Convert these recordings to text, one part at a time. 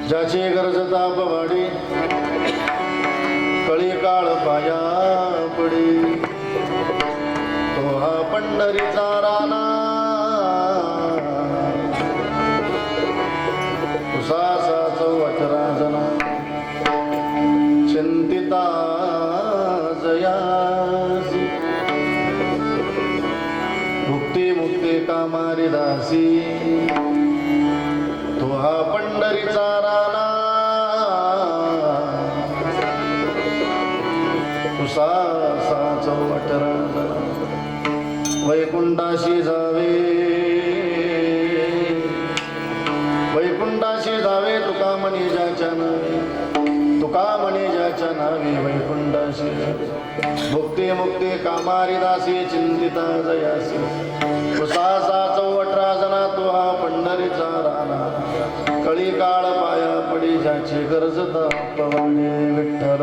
ज्याचे गरज तापवाडी कळी काळ पाया पडी तो हा पंढरीचा राणा उसासा चौवट राजना चिंतिता जयासी भुक्ती मुक्ती कामारी दासी तो हा पंढरीचा राणा तुसासा चौवट राजा वैकुंठाशी जावे वैकुंठाशी जावे तुका म्हणे ज्याच्या नावे तुका म्हणे ज्याच्या नावे वैकुंठाशी भुक्ती मुक्ती कामारी दासी चिंतिता जयासी तुसासा चौवट राजना तो हा पंढरीचा राणा कळी काळ पाया पडी ज्याची गरज तापवाडी विठ्ठल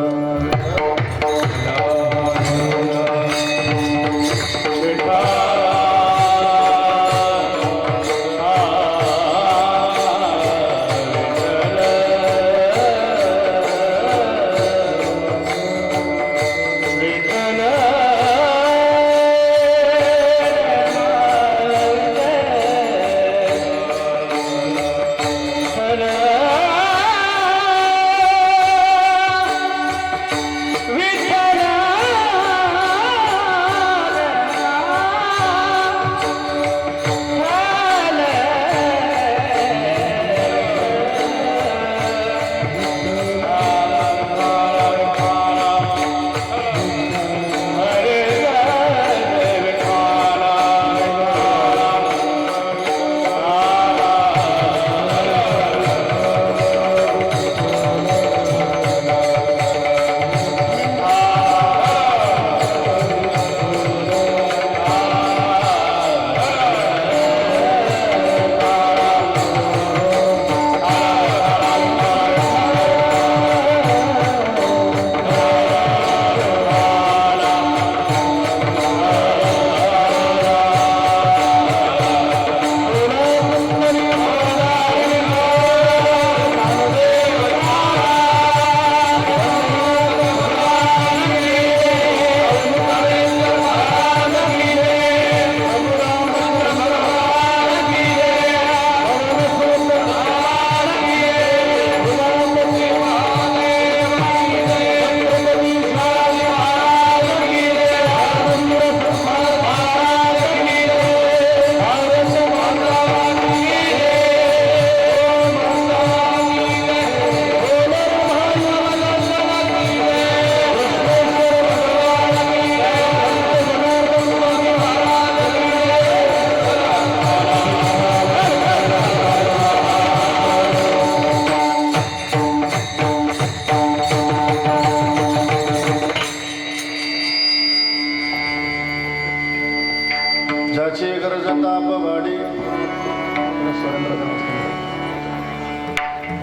ज्याची गरज तापवाडी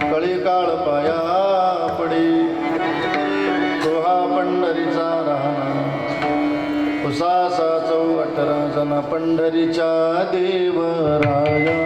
कळी काळ पाया पडी तो हा पंढरीचा राणा उसासा चौवट राजना पंढरीच्या देवराया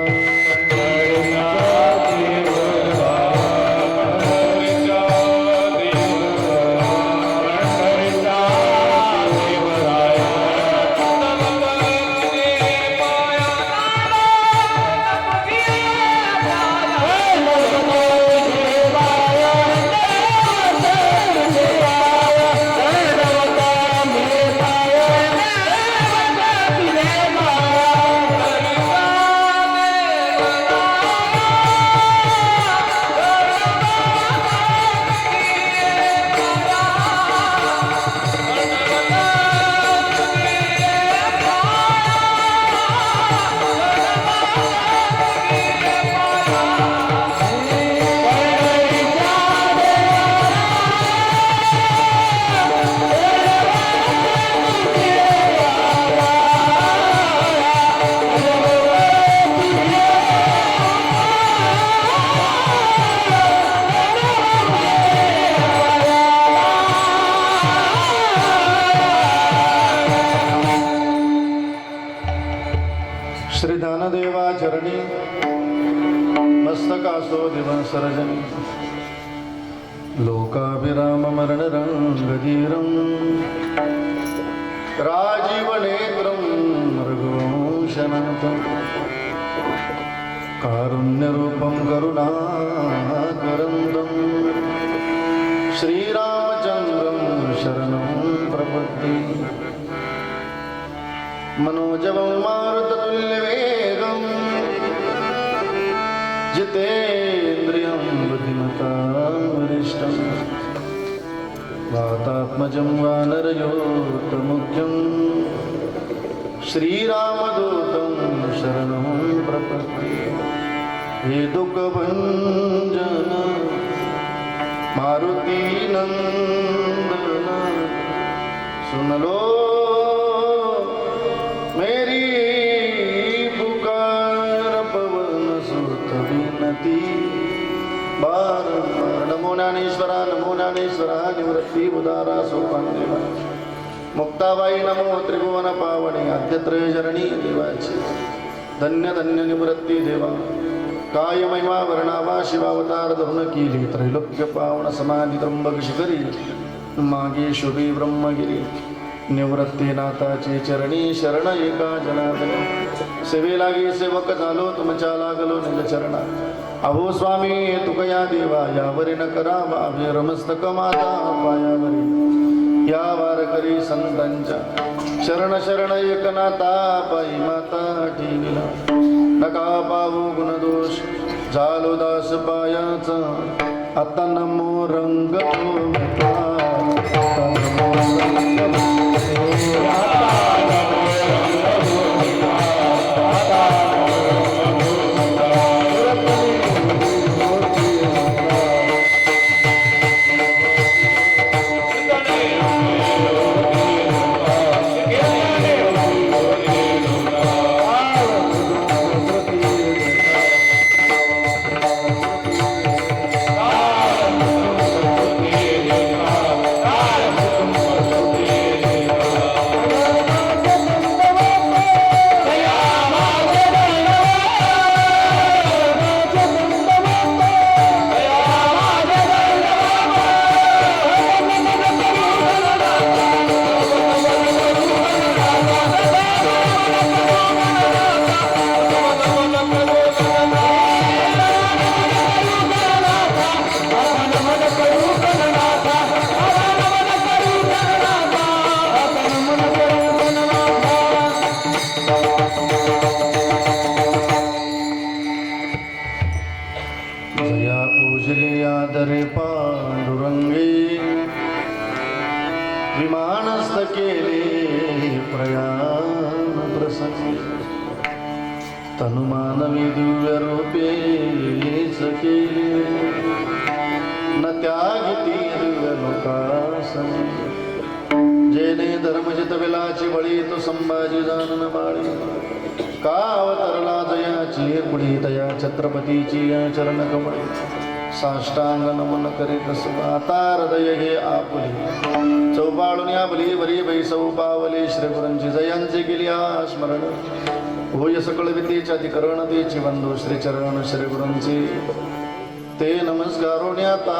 सर्जनी लोकाभिराममरणरङ्गधीरं राजीवनेत्रं रघुवंशनाथं कारुण्यरूपं करुणाकरन्दं श्रीरामचन्द्रं शरणं प्रपद्ये मनोजवं मारुततुल्यवेगं जितेन्द्रियं बुद्धिमतां वरिष्ठं वातात्मजं वानरयोतमुख्यं श्रीरामदूतं शरणं प्रपद्ये हे दुःखभञ्जन मारुतीनन्दन सुन लो मेरी पुकार पवन सुत विनती बारंबार नमो ज्ञानेश्वरा निवृत्ती उदारा सोपानदेवा मुक्ताबाई नमो त्रिभुवन पावनी आद्यत्रयजरणी देवाची धन्य धन्य निवृत्ती देवा काय महिमा वर्णावा शिवावतार धरून केली त्रैलोक्य पावन समाधी त्र्यंबक शिखरी मागे शुभी ब्रह्मगिरी निवृत्तीनाथाचे चरणी शरण एका जनार्दन सेवे लागे सेवक झालो तुमच्या लागलो निज चरणा अहो स्वामी तुकया देवा यावरी न करावा अभिरमस्तक माता पायावरी या वारकरी संतांच्या शरण शरण एकनाथा पायी माता ठेविला नका पाहू गुणदोष झालो दास पायाचा आता नमो रंग आदरे पांडुरंगे विमानस्थ केले प्रयाण प्रसंगी तनुमानवी दिव्य रूपेच केले न त्यागिती दिव्य लोकासनी जेने धर्मजित विलाची बळी तो संभाजी जानन बाळी का अवतरला जयाची पुढी तया छत्रपतीची या चरण कमळी साष्टांग नमन करीत आता हृदय हे आपुली चौपाळून या बली बरी बैसौ पावली श्रीगुरूंची जयांचे केली स्मरण होय सकळ विद्येच्या अधिकरण तेची बंधू श्रीचरण श्रीगुरूंची ते नमस्कारोण्याता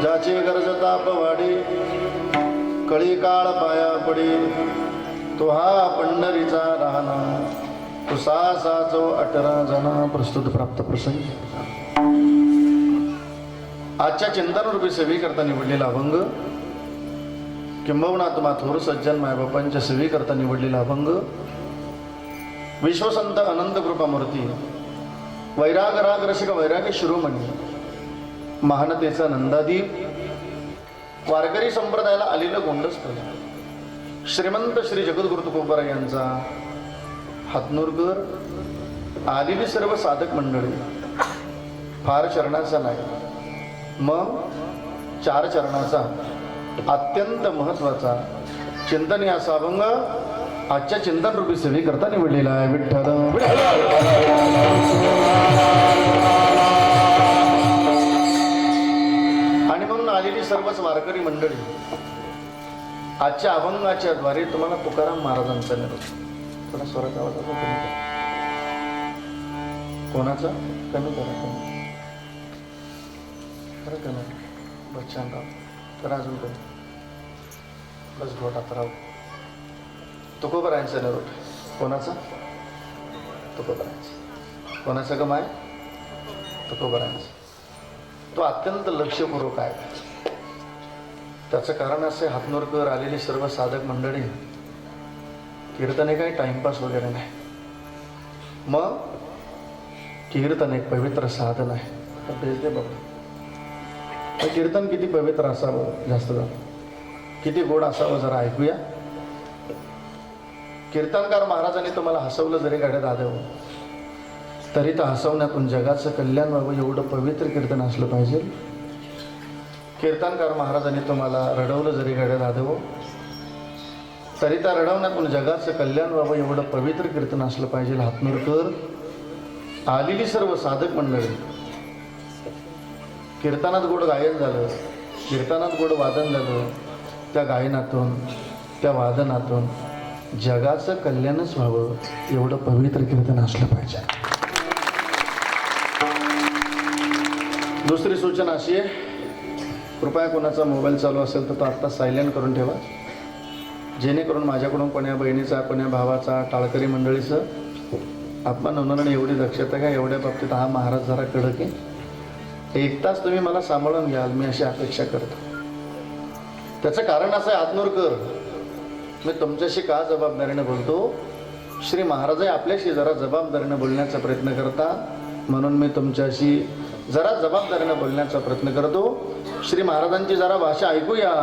ज्याचे गरज तापवाडी कळी काळ पाया पडी तो हा पंढरीचा राहणा तो साचो 18 जना प्रस्तुत प्राप्त प्रसंगी आजच्या चिंतन रूपी सेवी करता निवडलेला अभंग किंबहुना तुम्हा थोर सज्जन मायबापांच्या सेवी करता निवडलेला अभंग विश्वसंत अनंत कृपामूर्ती वैराग राग रसिक वैरागी शिरोमणी महानतेचा नंदादीप वारकरी संप्रदायाला आलेलं गोंडस्थळ श्रीमंत श्री जगद्गुरु तुकोबारा यांचा हातनुरकर आलेली सर्व साधक मंडळी फार चरणाचा नाही मग 4 चरणाचा अत्यंत महत्वाचा चिंतनीय असा अभंग आजच्या चिंतन रूपी सेवी करता निवडलेला आहे विठ्ठल आणि म्हणून आलेली सर्वच वारकरी मंडळी आजच्या अभंगाच्या द्वारे तुम्हाला तुकाराम महाराजांचा निरोप थोडा स्वराचा आवाज कोणाचा? कमी करा, कमी खरं कमी. बस छान राहू. करा अजून कमी. बस घोट आता राहू. तुकोबरायांचा नरोट. कोणाचा? तुकोबरायांचा. कोणाचा गम आहे? तुकोबरायांचा. तो अत्यंत लक्षपूर्वक आहे. त्याचं कारण असं, हातनूरकर आलेली सर्व साधक मंडळी कीर्तन हे काही टाइमपास वगैरे नाही. मग कीर्तन एक पवित्र साधन आहे. बेस दे बाबा. कीर्तन किती पवित्र असावं, जास्त किती गोड असावं जरा ऐकूया. कीर्तनकार महाराजांनी तुम्हाला हसवलं जरी गाड्यात आलं तरी तर हसवण्यातून जगाचं कल्याण व्हावं एवढं पवित्र कीर्तन असलं पाहिजे. कीर्तनकार महाराजांनी तुम्हाला रडवलं जरी गाड्यात आलं तरी त्या रडवण्यातून जगाचं कल्याण व्हावं एवढं पवित्र कीर्तन असलं पाहिजे. हातनूरकर आलेली सर्व साधक मंडळी कीर्तनात गोड गायन झालं, कीर्तनात गोड वादन झालं. त्या गायनातून, त्या वादनातून जगाचं कल्याणच व्हावं एवढं पवित्र कीर्तन असलं पाहिजे. दुसरी सूचना अशी आहे, कृपया कोणाचा मोबाईल चालू असेल तर तो आत्ता सायलेंट करून ठेवा, जेणेकरून माझ्याकडून कोण्या बहिणीचा, कोण्या भावाचा, टाळकरी मंडळीचं अपमान होणार नाही एवढी दक्षता घ्या. एवढ्या बाबतीत हा महाराज जरा कडक आहे. 1 तास तुम्ही मला सांभाळून घ्याल मी अशी अपेक्षा करतो. त्याचं कारण असं आहे, हातनूरकर मी तुमच्याशी का जबाबदारीने बोलतो, श्री महाराज आपल्याशी जरा जबाबदारीने बोलण्याचा प्रयत्न करतात म्हणून मी तुमच्याशी जरा जबाबदारीने बोलण्याचा प्रयत्न करतो. श्री महाराजांची जरा भाषा ऐकूया.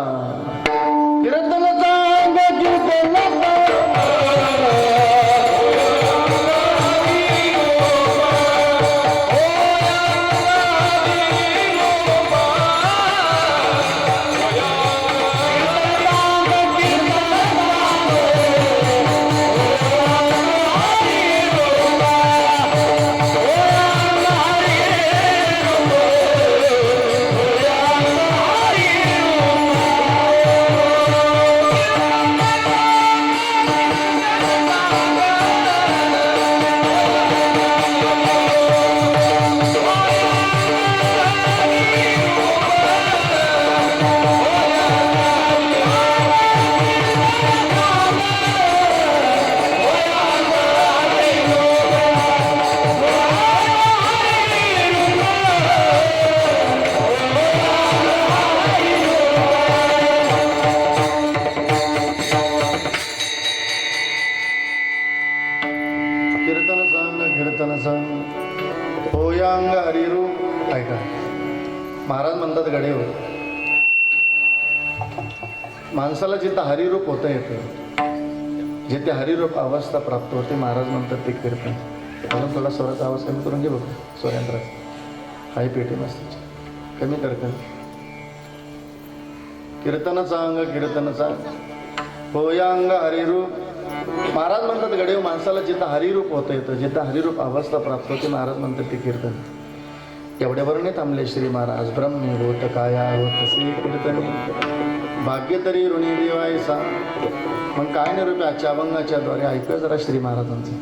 महाराज म्हणतात गडेवर माणसाला जिथं हरिरूप होतं येतं, जिथे हरिरूप अवस्था प्राप्त होते, महाराज म्हणतात ते कीर्तन. म्हणून थोडा स्वराचा आवाज कमी करून घे बघ. स्वयंत्राचा हाय पेटी मस्त कमी कर. कीर्तनाचा अंग, कीर्तनाचा होयांग हरिरूप. महाराज म्हणतात गडेव माणसाला जिथं हरिरूप होतं येतं, जिथं हरिरूप अवस्था प्राप्त होते, महाराज म्हणतात ते कीर्तन. एवढ्यावर नाही थांबले श्री महाराज. ब्रह्मी होत काया होत श्री कीर्तन भाग्य तरी ऋणी देवायसा. मग काय नाही रुपये आजच्या अभंगाच्या द्वारे ऐकूया जरा श्री महाराजांचं.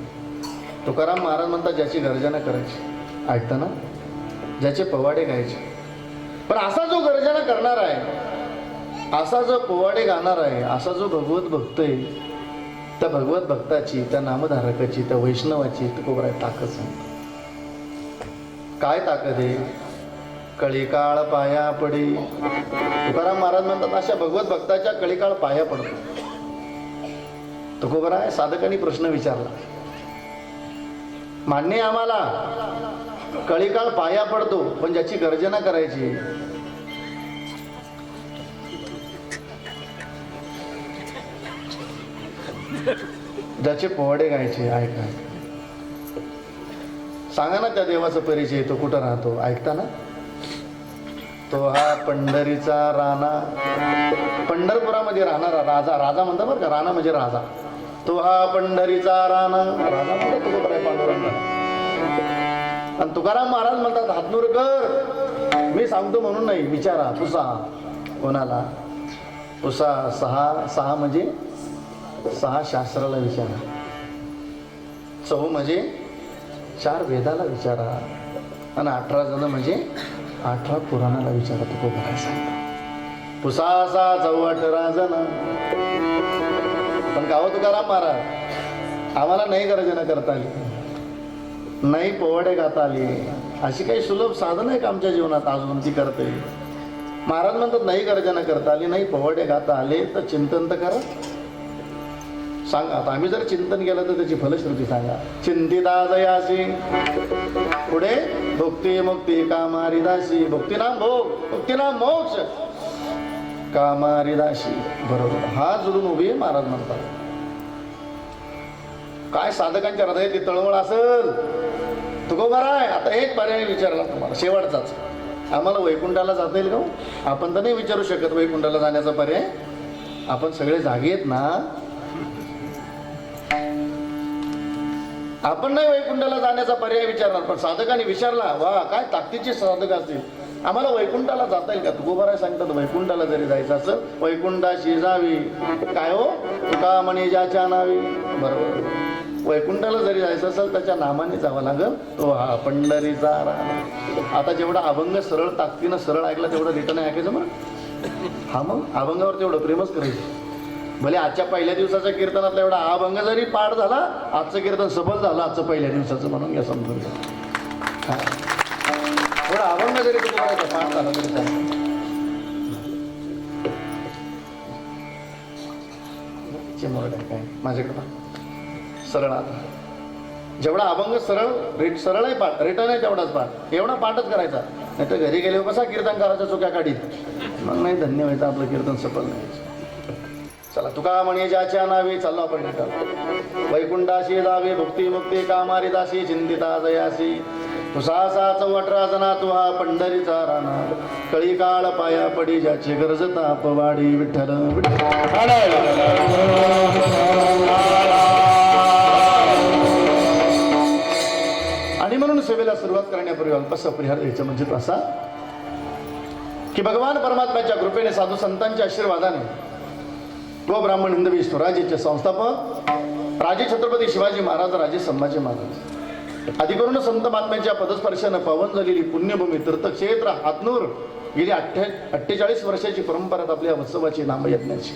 तुकाराम महाराज म्हणतात ज्याची गर्जना करायची ऐकताना, ज्याचे पवाडे गायचे. पण असा जो गर्जना करणार आहे, असा जो पोवाडे गाणार आहे, असा जो भगवत भक्त आहे, त्या भगवत भक्ताची, त्या नामधारकाची, त्या वैष्णवाची तुकोबराय ताकद सांगतो. काय ताकद आहे? कळीकाळ पाया पडी. तुकाराम महाराज म्हणतात अशा भगवत भक्ताच्या कळीकाळ पाया पडतो. तुकोबराय साधकांनी प्रश्न विचारला, मान्य आम्हाला कळीकाळ पाया पडतो, पण ज्याची गर्जना करायची, ज्याचे पोवाडे गायचे, ऐका सांगा ना त्या देवाचा परिचय. तो कुठं राहतो ऐकता ना. तो हा पंढरीचा राणा, पंढरपुरामध्ये राहणारा राजा. राजा म्हणता बरं का, राणा म्हणजे राजा. तो हा पंढरीचा राणा, राजा म्हणतात तुकोबराय पांडुरंग. आणि तुकाराम महाराज म्हणतात हातनूरकर मी सांगतो म्हणून नाही, विचारा पुसा. कोणाला पुसा? सहा म्हणजे 6 शास्त्राला विचारा. 4 म्हणजे 4 वेदाला विचारा आणि 18 जण म्हणजे 18 पुराणाला विचारा. तुकोबा काय सांगतो? पुसासा 14 जण. पण गाव तुकाराम महाराज आम्हाला नाही गर्जना करता आली, नाही पोवाडे गाता आली. अशी काही सुलभ साधन आहे का आमच्या जीवनात अजून ती करता येईल? महाराज म्हणतात नाही गर्जना करता आली, नाही पोवाडे गाता आले तर चिंतन तर करा. सांगा आता आम्ही जर चिंतन केलं तर त्याची फलश्रुती सांगा. चिंतिता जयासी पुढे भुक्ती मुक्ती कामारिदासी. भुक्तीनाम भोग, मुक्तीनाम मोक्ष, कामारिदासी. बरोबर हा जुळून उभी महाराज म्हणतात. काय साधकांच्या हृदयात तळमळ असेल तुकोबा राय. आता एक पर्याय विचारला तुम्हाला शेवटचाच. आम्हाला वैकुंठाला जाता येईल का? आपण तर नाही विचारू शकत वैकुंठाला जाण्याचा पर्याय. आपण सगळे जागे आहेत ना. आपण नाही वैकुंठाला जाण्याचा पर्याय विचारणार, पण साधकांनी विचारला वा काय ताकदीचे साधक असतील, आम्हाला वैकुंठाला जाता येईल का? तुकोबा राय सांगतात वैकुंठाला जरी जायचं असेल वैकुंठाशी जावी. काय हो? तुका म्हणे ज्याच्या नावी. बरोबर. वैकुंठाला जरी जायचं असेल त्याच्या नामाने जावं लागेल. तो हा पंढरीचा राम. आता जेवढा अभंग सरळ ताकदीनं सरळ ऐकला तेवढं रिटर्न ऐकायचं मग. हा मग अभंगावर तेवढं प्रेमच करायचं. भले आजच्या पहिल्या दिवसाच्या कीर्तनातला एवढा अभंग जरी पाठ झाला, आजचं कीर्तन सफल झालं आजचं पहिल्या दिवसाचं म्हणून घ्या समजून घ्या. एवढा अभंग जरी तुम्हाला पाठ झाला तरी चालेल. काय माझ्याकडे सरळ आता जेवढा अभंग सरळ आहे पाठ, रिटर्न आहे तेवढाच पाठ. एवढा पाठच करायचा. नाही तर घरी गेले कसा कीर्तन करायचा चुक्या काढीत मग नाही धन्य व्हायचं, आपलं कीर्तन सफल नाही. चला तुका म्हणे ज्याच्या नावे चाललो आपण रिटर्न. वैकुंठाशी जावे भुक्ती मुक्ती कामारिदासी चिंतिता जयासी. तुसासा 14 जना तू हा पंढरीचा राणा. कळी काळ पाया पडी ज्याची गरज तापवाडी. विठ्ठल आणि म्हणून सेवेला सुरुवात करण्यापूर्वी अल्पसा परिहार द्यायचं म्हणजे तो असा की भगवान परमात्म्याच्या कृपेने साधू संतांच्या आशीर्वादाने व ब्राह्मण हिंदवी स्वराज्याचे संस्थापक राजे छत्रपती शिवाजी महाराज, राजे संभाजी महाराज, अधिकरून संत महात्म्यांच्या पदस्पर्शानं पावन झालेली पुण्यभूमी तीर्थक्षेत्र हातनूर गेली 48 वर्षाची परंपरा आपल्या उत्सवाची नामयज्ञाची.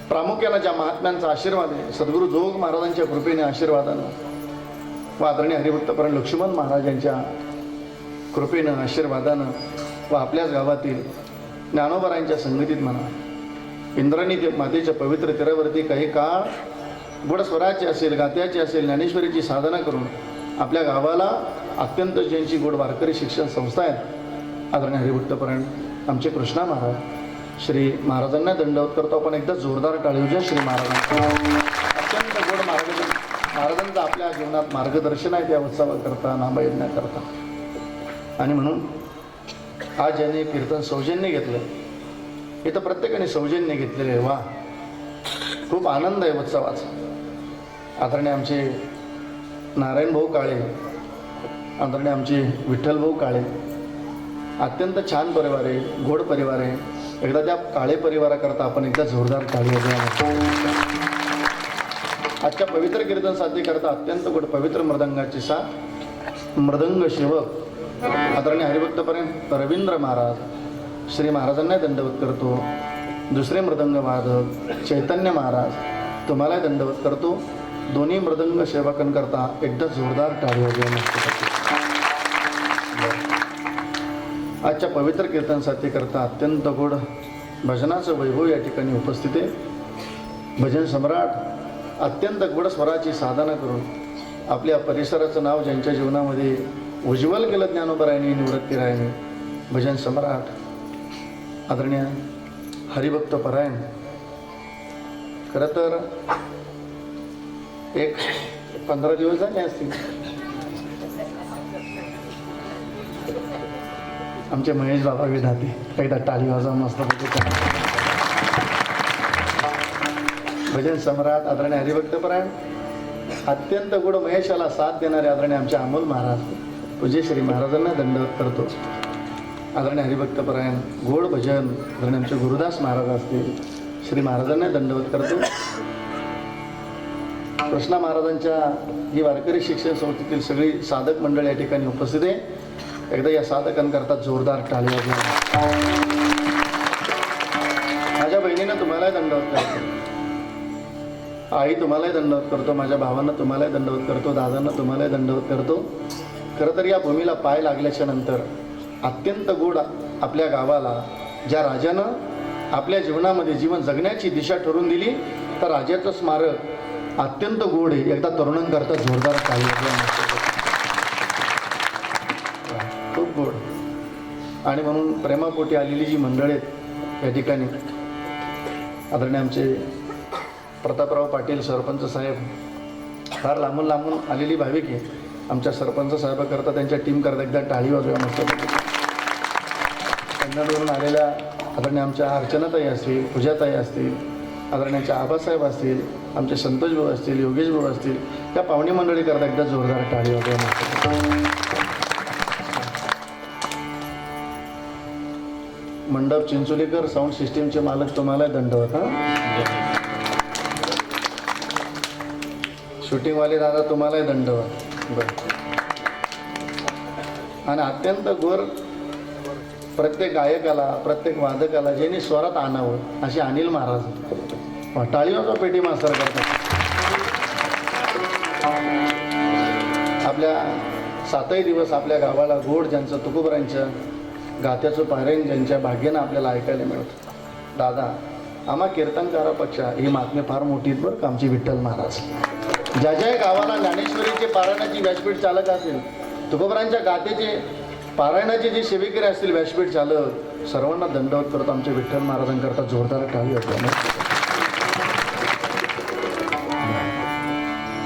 प्रामुख्यानं ज्या महात्म्यांचा आशीर्वाद आहे सद्गुरू जोग महाराजांच्या कृपेने आशीर्वादानं व आदरणीय हरिभक्तपरायण लक्ष्मण महाराज यांच्या कृपेनं आशीर्वादानं व आपल्याच गावातील ज्ञानोबरायांच्या संगतीत म्हणा इंद्राणी मातेच्या पवित्र तीरावरती काही काळ गोडस्वराचे असेल, गात्याचे असेल, ज्ञानेश्वरीची साधना करून आपल्या गावाला अत्यंत ज्यांची गोड वारकरी शिक्षण संस्था आहेत आदरणीय हरिभक्तपरायण आमचे कृष्णा महाराज. श्री महाराजांना दंडवत करतो आपण. एकदा जोरदार टाळी होऊया श्री महाराजांना. अत्यंत गोड महाराजांचं आपल्या जीवनात मार्गदर्शन आहे त्या उत्सवाकरता नामयज्ञाकरता. आणि म्हणून आज ज्याने कीर्तन सौजन्य घेतलं इथं प्रत्येकाने सौजन्य घेतलेले. वा खूप आनंद आहे उत्सवाचा. आदरणीय आमचे नारायण भाऊ काळे, आदरणीय आमचे विठ्ठल भाऊ काळे, अत्यंत छान परिवार आहे, गोड परिवार आहे. एकदा त्या काळे परिवाराकरता आपण एकदा जोरदार टाळी वाजवूया. आजच्या पवित्र कीर्तन साधनेकरता अत्यंत गोड पवित्र मृदंगाची साथ मृदंग सेवक आदरणीय हरिभक्तपरायण रवींद्र महाराज श्री महाराजांना दंडवत करतो. दुसरे मृदंग वादक चैतन्य महाराज तुम्हालाही दंडवत करतो. दोन्ही मृदंग सेवकांकरता एकदा जोरदार टाळी वाजवूया. आजच्या पवित्र कीर्तनसाठी करता अत्यंत गोड भजनाचं वैभव या ठिकाणी उपस्थित आहे. भजन सम्राट अत्यंत गोड स्वराची साधना करून आपल्या परिसराचं नाव ज्यांच्या जीवनामध्ये उज्ज्वल केलं ज्ञानोबरायांनी निवृत्तीरायांनी भजन सम्राट आदरणीय हरिभक्तपरायण. खरं तर एक 15 दिवस झाले असतील आमचे महेश बाबा विधाते एकदा टाळी वाजवा मस्त. भजन सम्राट आदरणीय हरिभक्तपरायण अत्यंत गोड महेशाला साथ देणारे आदरणीय आमचे अमोल महाराज पूज्य श्री महाराजांना दंडवत करतो. आदरणीय हरिभक्तपरायण गोड भजन आदरणीय आमचे गुरुदास महाराज असतील श्री महाराजांना दंडवत करतो. कृष्णा महाराजांच्या ही वारकरी शिक्षण संस्थेतील सगळी साधक मंडळी या ठिकाणी उपस्थित आहे. एकदा या साधकांकरता जोरदार टाळी वाजवा. माझ्या बहिणीनं तुम्हालाही दंडवत करतो, आई तुम्हालाही दंडवत करतो, माझ्या भावांना तुम्हालाही दंडवत करतो, दादांना तुम्हालाही दंडवत करतो. खरं तर या भूमीला पाय लागल्याच्या नंतर अत्यंत गोड आपल्या गावाला ज्या राजानं आपल्या जीवनामध्ये जीवन जगण्याची दिशा ठरवून दिली, तर राजाचं स्मारक अत्यंत गोड आहे. एकदा तरुणांकरता जोरदार टाळी वाजवा. खूप गोड. आणि म्हणून प्रेमापोटी आलेली जी मंडळी आहेत या ठिकाणी, आदरणीय आमचे प्रतापराव पाटील सरपंच साहेब, फार लांबून लांबून आलेली भाविक आहे. आमच्या सरपंच साहेबाकरता त्यांच्या टीमकरता एकदा टाळी वाजवा मस्त. कन्नडवरून आलेल्या आदरणीय आमच्या अर्चनाताई असतील, पूजाताई असतील, आदरणीच्या आबासाहेब असतील, आमचे संतोष भाऊ असतील, योगेश भाऊ असतील, त्या पाहुणी मंडळीकरता एकदा जोरदार टाळी वाजवा मस्त. मंडप चिंचोलीकर साऊंड सिस्टीमचे मालक तुम्हाला दंडवत. हां, शूटिंगवाले दादा तुम्हालाही दंडवत. बरं. आणि अत्यंत गोर प्रत्येक गायकाला, प्रत्येक वादकाला ज्यांनी स्वरात आणावं असे अनिल महाराज टाळी वाजवा पेटी मास्तर करतात. आपल्या 7ही दिवस आपल्या गावाला गोड ज्यांचं तुकोबरांच्या गात्याचं पारायण ज्यांच्या भाग्यानं आपल्याला ऐकायला मिळतं. दादा, आम्हा कीर्तनकारापेक्षा ही मागणी फार मोठी बरं का आमची विठ्ठल महाराज. ज्या ज्या गावाला ज्ञानेश्वरीचे पारायणाची व्यासपीठ चालक असेल, तुकोबरांच्या गातेचे पारायणाचे जे सेवेकरी असतील व्यासपीठ चालक, सर्वांना दंडवत करतो. आमच्या विठ्ठल महाराजांकरता जोरदार टाळी वाजवा.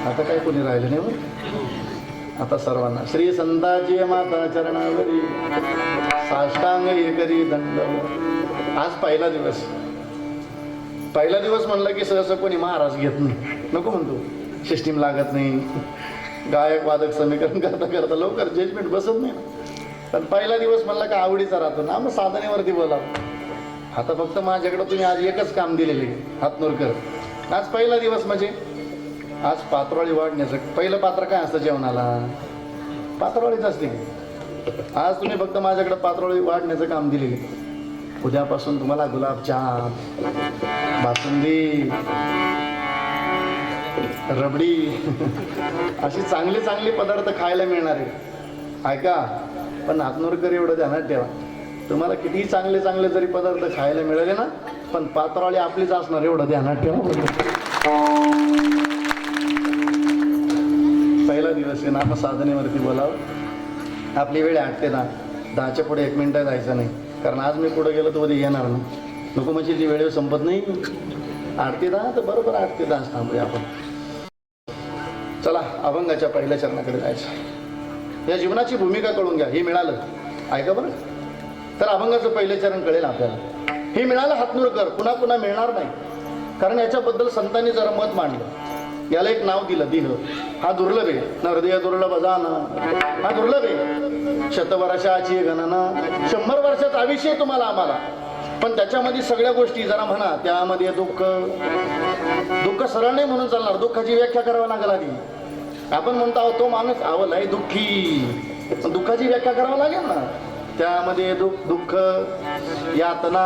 आता काय कोणी राहिलं नाही मग. आता सर्वांना श्री संताची माता चरणावरी साष्टांग एकरी दंडवत. आज पहिला दिवस. पहिला दिवस म्हणलं की सहसा कोणी महाराज घेत नाही, नको म्हणतो, सिस्टीम लागत नाही, गायक वादक समीकरण करता करता लवकर जजमेंट बसत नाही. पण पहिला दिवस म्हणलं का आवडीचा राहतो ना, मग साधनेवरती बोला. आता फक्त माझ्याकडं तुम्ही आज एकच काम दिलेले हातनूरकर. आज पहिला दिवस म्हणजे आज पात्रवाळी वाढण्याचं पहिलं पात्र काय असतं जेवणाला? पात्रवाळीच असते. आज तुम्ही फक्त माझ्याकडे पात्रवाळी वाढण्याचं काम दिलेले. उद्यापासून तुम्हाला गुलाबजाम, बासुंदी, रबडी अशी चांगले चांगले पदार्थ खायला मिळणार आहे. ऐका, पण हातनूरकर एवढं ध्यानात ठेवा, तुम्हाला कितीही चांगले चांगले जरी पदार्थ खायला मिळाले ना, पण पात्रवाळी आपलीच असणार एवढं ध्यानात ठेवा. पहिला दिवस आहे ना, आपण साधनेवरती बोलावं. आपली वेळ 8 ते 10, 10च्या पुढे 1 मिनिट जायचं नाही, कारण आज मी पुढे गेलो तर उद्या येणार ना, नको म्हणजे ती वेळेवर संपत नाही. 8 ते 10 तर बरोबर 8 ते 10 थांबूया आपण. चला अभंगाच्या पहिल्या चरणाकडे जायचं. या जीवनाची भूमिका कळून घ्या. हे मिळालं, ऐका बरं, तर अभंगाचं पहिलं चरण कळेल आपल्याला. हे मिळालं हातनूरकर, पुन्हा पुन्हा मिळणार नाही, कारण याच्याबद्दल संतांनी जरा मत मांडलं. याला एक नाव दिलं. हा दुर्लभ आहे ना, हृदय दुर्लभ जाना, हा दुर्लभ आहे. शतवर्षाची गणना, 100 वर्षाचं आयुष्य आहे तुम्हाला आम्हाला, पण त्याच्यामध्ये सगळ्या गोष्टी जरा म्हणा. त्यामध्ये दुःख सरळ नाही म्हणून चालणार, दुःखाची व्याख्या करावी लागेल आधी. आपण म्हणतो आहोत तो माणूस आवलाय दुःखी, पण दुःखाची व्याख्या करावी लागेल ना. त्यामध्ये दुःख, यातना.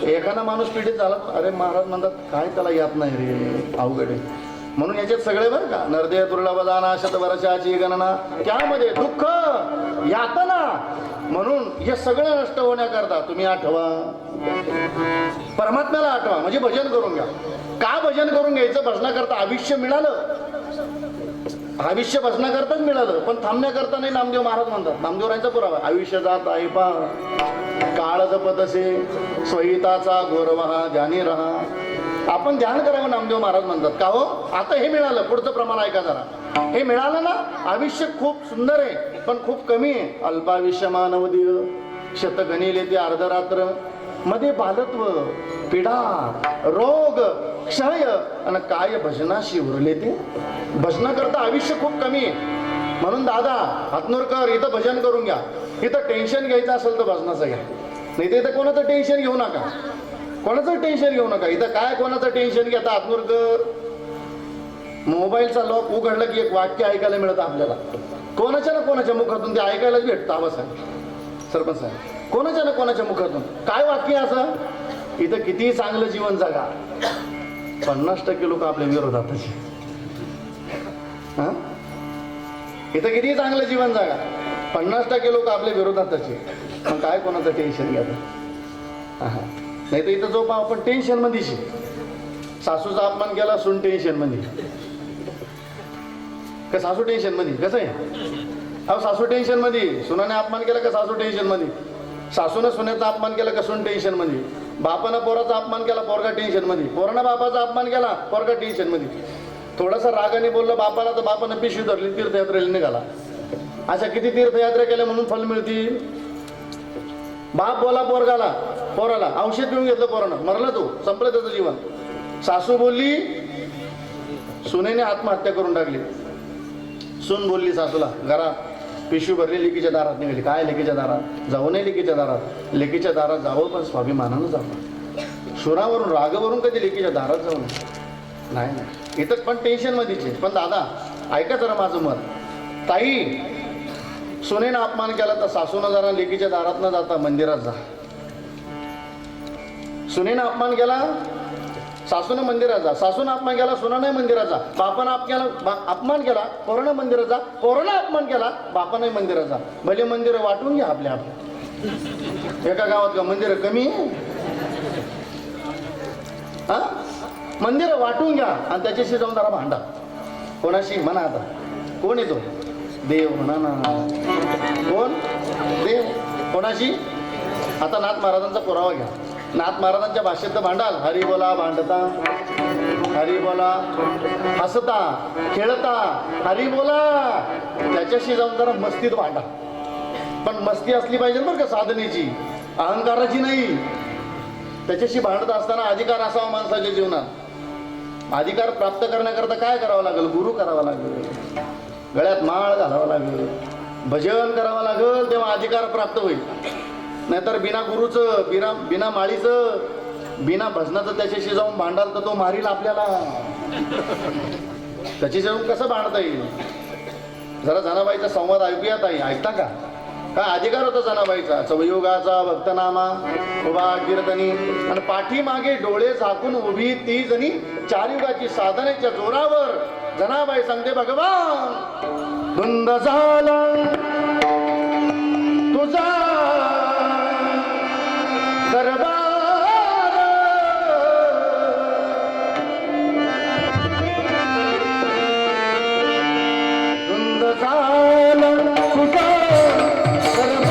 एखादा माणूस पीडित झाला, अरे महाराज म्हणतात काय त्याला यातना आहे रे, अवघड आहे. म्हणून याच्यात सगळे बरं का, नरदय दुर्लभ जाना, शतवर्षाची गणना, त्यामध्ये दुःख, यातना. म्हणून हे सगळं नष्ट होण्याकरता तुम्ही आठवा, परमात्म्याला आठवा, म्हणजे भजन करून घ्या. का भजन करून घ्यायचं? भजनाकरता आयुष्य मिळालं, आयुष्य भजनाकरताच मिळालं, पण थांबण्याकरता नाही. नामदेव महाराज म्हणतात, नामदेवरायांचा पुरावा, आयुष्य जात आहे पा काळ जपत असे स्वहिताचा गौरवहा ध्यानी राहा. आपण ध्यान करावं, नामदेव महाराज म्हणतात. का हो? आता हे मिळालं, पुढचं प्रमाण ऐका जरा. हे मिळालं ना, आयुष्य खूप सुंदर आहे, पण खूप कमी आहे. अल्पायुष्य मानव दिव, शतगणिले ते अर्धरात्र, मध्ये बालत्व, पीडा, रोग, क्षय आणि काय भजनाशी उरले ते. भजनाकरता आयुष्य खूप कमी आहे. म्हणून दादा हातनूरकर, इथं भजन करून घ्या. इथं टेन्शन घ्यायचं असेल तर भजनाचं घ्या, नाही तर इथं कोणाचं टेन्शन घेऊ नका, कोणाचं टेन्शन घेऊ नका. इथं काय कोणाचं टेन्शन घेता हातनूरकर? मोबाईलचा लॉक उघडलं की एक वाक्य ऐकायला मिळतं आपल्याला. कोणाच्या ना कोणाच्या मुखातून ते ऐकायलाच भेटतं. आबासाहेब सरपंच साहेब, कोणाच्या ना कोणाच्या मुखातून काय वाक्य असं, इथं कितीही चांगलं जीवन जगा, 50% लोक आपल्या विरोधात. हा, इथं कितीही चांगलं जीवन जगा, 50% लोक आपल्या विरोधातचे. मग काय कोणाचं टेन्शन घ्यायचं. हा, नाही तर इथं जो आपण टेन्शन मध्येशी, सासूचा अपमान केला सून टेन्शन मध्ये, का सासू टेन्शन मध्ये, कसं आहे अहो, सासू टेन्शन मध्ये, सुनाने अपमान केला का सासू टेन्शन मध्ये, सासूनं सुनेचा अपमान केला का सून टेन्शन मध्ये, बापानं पोराचा अपमान केला पोरगा टेन्शन मध्ये, पोरानं बापाचा अपमान केला पोरगा टेन्शन मध्ये, थोडासा रागाने बोललं बापाला तर बापानं पिशवी धरली तीर्थयात्रेला निघाला. अशा किती तीर्थयात्रा केल्या म्हणून फल मिळतील. बाप बोला पोराला औषध पिऊन घेतलं पोरानं, मरला तो, संपलं त्याचं जीवन. सासू बोलली, सुनेने आत्महत्या करून टाकली. सून बोलली सासूला, घरात पिशवी भरली, लेकीच्या दारात निघाली. काय लेकीच्या दारात जाऊ नये, लेकीच्या दारात, लेकीच्या दारात जावं पण स्वाभिमानानं जावं. शुरावरून रागावरून कधी लेकीच्या दारात जाऊ नये. नाही, इथं पण टेन्शन मध्येच. पण दादा ऐका जरा माझं मत, ताई सुनेनं अपमान केला तर सासूनं जरा लेकीच्या दारात न जाता मंदिरात जा. सुनेनं अपमान केला सासूनं मंदिरात जा, सासूनं अपमान केला सुनानं मंदिरात जा, बापानं अपमान केला पोरानं मंदिरात जा, पोरानं अपमान केला बापानं मंदिरात जा. भले मंदिरं वाटून घ्या आपल्या. एका गावात का मंदिर कमी आहे. हा, मंदिरं वाटून घ्या आणि त्याच्याशी जाऊन जरा भांडा. कोणाशी म्हणा, आता कोण येतो, देव म्हणा ना, कोण देव, कोणाशी. आता नाथ महाराजांचा पुरावा घ्या. नाथ महाराजांच्या भाषेत तर भांडाल, हरी बोला भांडता, हरी बोला हसता खेळता, हरी बोला. त्याच्याशी जाऊन जरा मस्तीत भांडा. पण मस्ती असली पाहिजे बरं का, साधनेची, अहंकाराची नाही. त्याच्याशी भांडत असताना अधिकार असावा माणसाच्या जीवनात. अधिकार प्राप्त करण्याकरता काय करावं लागेल, गुरु करावा लागेल, गळ्यात माळ घालावा लागेल, भजन करावं लागेल, तेव्हा अधिकार प्राप्त होईल. नाहीतर बिना गुरुचं, बिना माळीचं, बिना भजनाचं त्याच्याशी जाऊन भांडाल तर तो मारील आपल्याला. त्याच्याशी जाऊन कसं भांडता येईल. जरा जनाबाईचा संवाद ऐकूयात आई, ऐकता का. काय अधिकार होता जनाबाईचा, चवयुगाचा भक्तनामा उभा कीर्तनी, आणि पाठीमागे डोळे झाकून उभी ती जणी, चार युगाची साधनेच्या जोरावर जनाबाई सांगते, भगवान धुंद झाला तुझा दरबार, धुंद झाला तुझा दरबार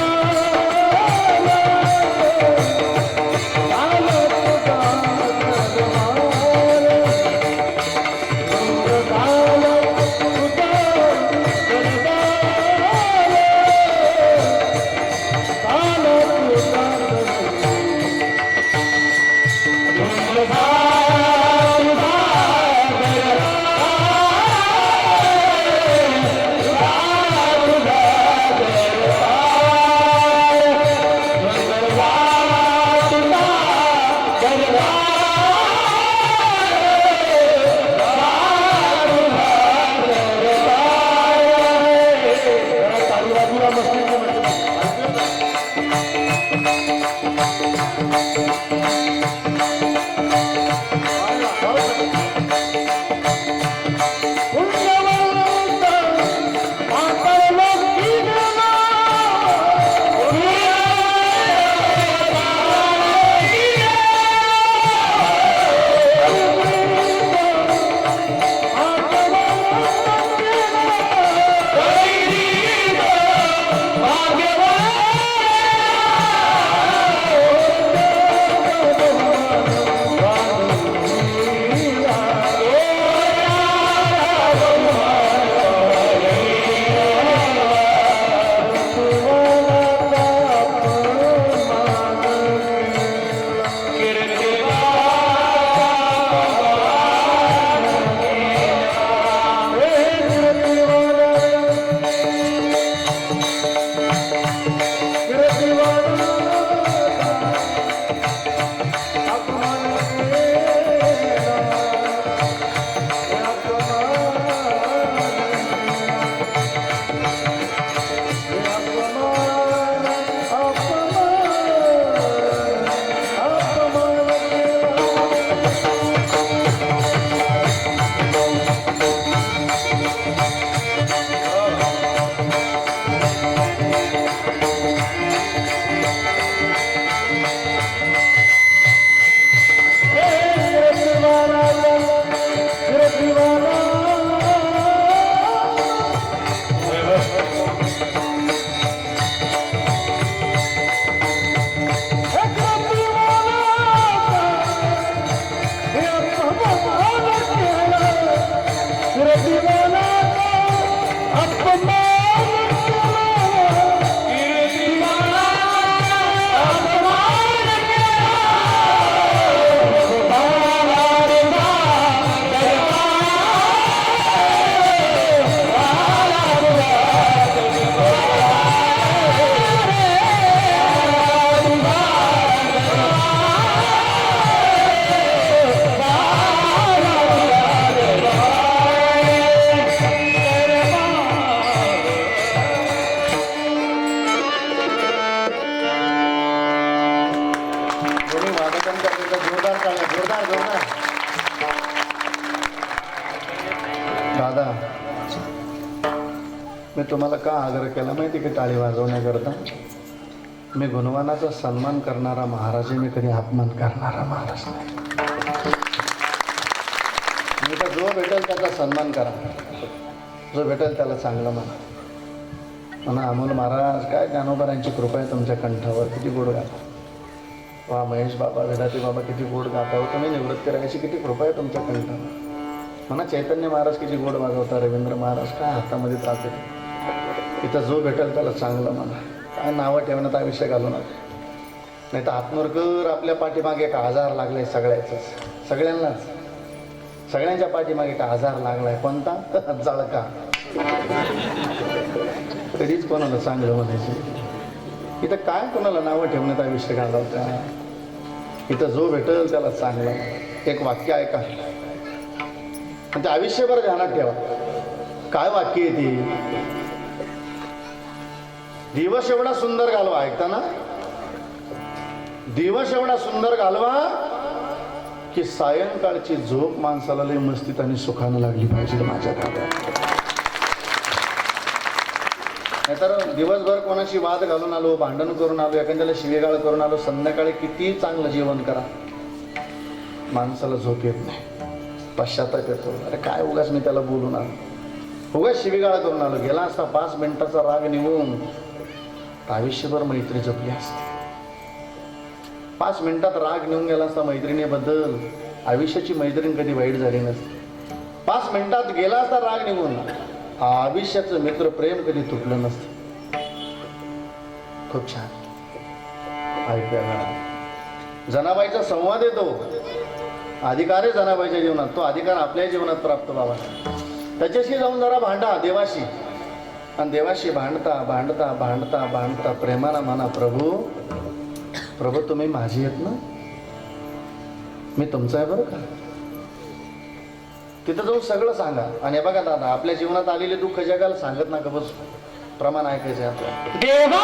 मी तुम्हाला का आग्रह केला माहिती की टाळी वाजवण्याकरता? मी गुणवानाचा सन्मान करणारा महाराज आहे, मी कधी अपमान करणारा महाराज नाही. मी तर जो भेटेल त्याचा सन्मान करा, जो भेटेल त्याला चांगलं म्हणा. अमोल महाराज काय ज्ञानोबारांची कृपा आहे तुमच्या कंठावर, किती गोड गाता. वा महेश बाबा, वेदाती बाबा किती गोड गाता हो तुम्ही. निवृत्ती राहायची किती कृपा आहे तुमच्या कंठावर. म्हणा चैतन्य महाराज किती गोड वाजवता, रवींद्र महाराज काय हातामध्ये त्रास आहे. इथं जो भेटेल त्याला चांगलं म्हणा. काय नावं ठेवण्यात आयुष्य घालू नका. नाही तर आत्मरकर आपल्या पाठीमागे एक आजार लागलाय सगळ्याच, सगळ्यांनाच, सगळ्यांच्या पाठीमागे एक आजार लागलाय. कोणता? जळका. कधीच कोणाला चांगलं म्हणायचं. इथं काय कोणाला नावं ठेवण्यात आयुष्य घालवता. इथं जो भेटेल त्याला चांगलं. एक वाक्य ऐका आणि ते आयुष्यभर ध्यानात ठेवा. काय वाक्य आहे ती? दिवस एवढा सुंदर घालवा. ऐकता ना? दिवस एवढा सुंदर घालवा की सायंकाळची झोप माणसाला लई मस्तीत आणि सुखानं लागली पाहिजे माझ्या ताब्यात. नाहीतर दिवसभर कोणाशी वाद घालून आलो, भांडण करून आलो, एखाद्याला शिवेगाळ करून आलो, संध्याकाळी किती चांगलं जेवण करा, माणसाला झोप येत नाही, पश्चाताप येतो. अरे काय उगाच मी त्याला बोलून आलो, उगाच शिवेगाळ करून आलो. गेला असता 5 मिनिटाचा राग निघून आयुष्यभर मैत्री जपली असते. 5 मिनिटात राग निघून गेला असता मैत्रिणीबद्दल, आयुष्याची मैत्रीण कधी वाईट झाली नसते. 5 मिनिटात गेला असता राग निघून, आयुष्याचं मित्र प्रेम कधी तुटलं नसतं. खूप छान ऐकायला. जनाबाईचा संवाद येतो. अधिकार आहे जनाबाईच्या जीवनात, तो अधिकार आपल्या जीवनात प्राप्त व्हावा. त्याच्याशी जाऊन जरा भांडा देवाशी, आणि देवाशी भांडता भांडता भांडता भांडता प्रेमानं म्हणा, प्रभू प्रभू तुम्ही माझी आहेत ना, मी तुमचं आहे बरं का. तिथं जाऊन सगळं सांगा. आणि बघा दादा, आपल्या जीवनात आलेले दुःख जगाला सांगत नका बस, प्रमाण ऐकायचं आहे आपल्याला. देवा